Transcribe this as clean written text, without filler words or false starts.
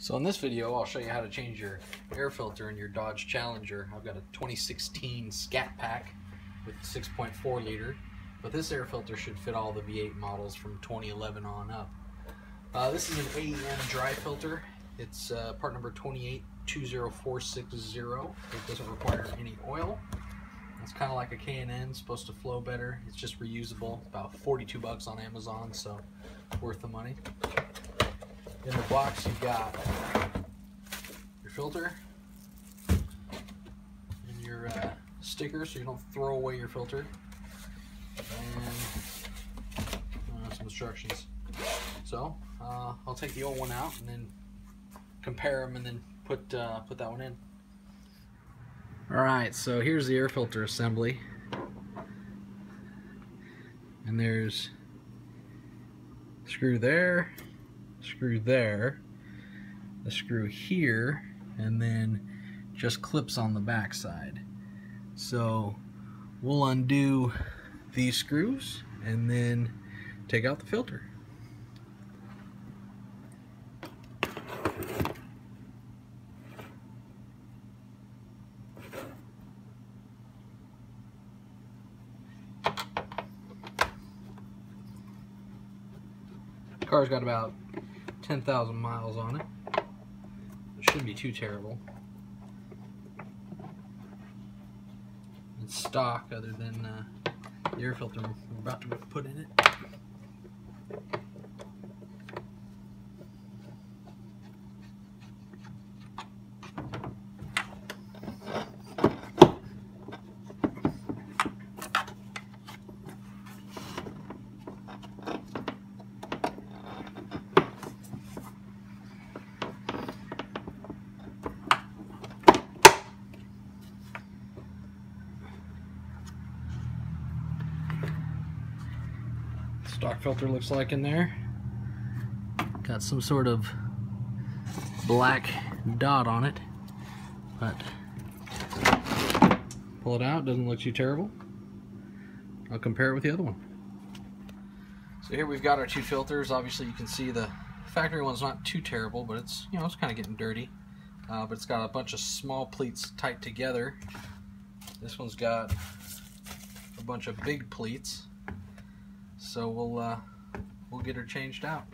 So in this video, I'll show you how to change your air filter in your Dodge Challenger. I've got a 2016 Scat Pack with 6.4 liter, but this air filter should fit all the V8 models from 2011 on up. This is an AEM Dryflow. It's part number 2820460. It doesn't require any oil. It's kind of like a K&N, supposed to flow better. It's just reusable. It's about 42 bucks on Amazon, so worth the money. In the box, you've got your filter and your sticker, so you don't throw away your filter, and some instructions. So I'll take the old one out and then compare them, and then put that one in. All right, so here's the air filter assembly, and there's a screw there, screw there, a screw here, and then just clips on the back side. So we'll undo these screws and then take out the filter. The car's got about 10,000 miles on it. It shouldn't be too terrible. It's stock, other than the air filter we're about to put in it. Stock filter looks like in there. Got some sort of black dot on it, but pull it out, doesn't look too terrible. I'll compare it with the other one. So here we've got our two filters. Obviously you can see the factory one's not too terrible, but it's, you know, it's kind of getting dirty. But it's got a bunch of small pleats tight together. This one's got a bunch of big pleats. So we'll get her changed out.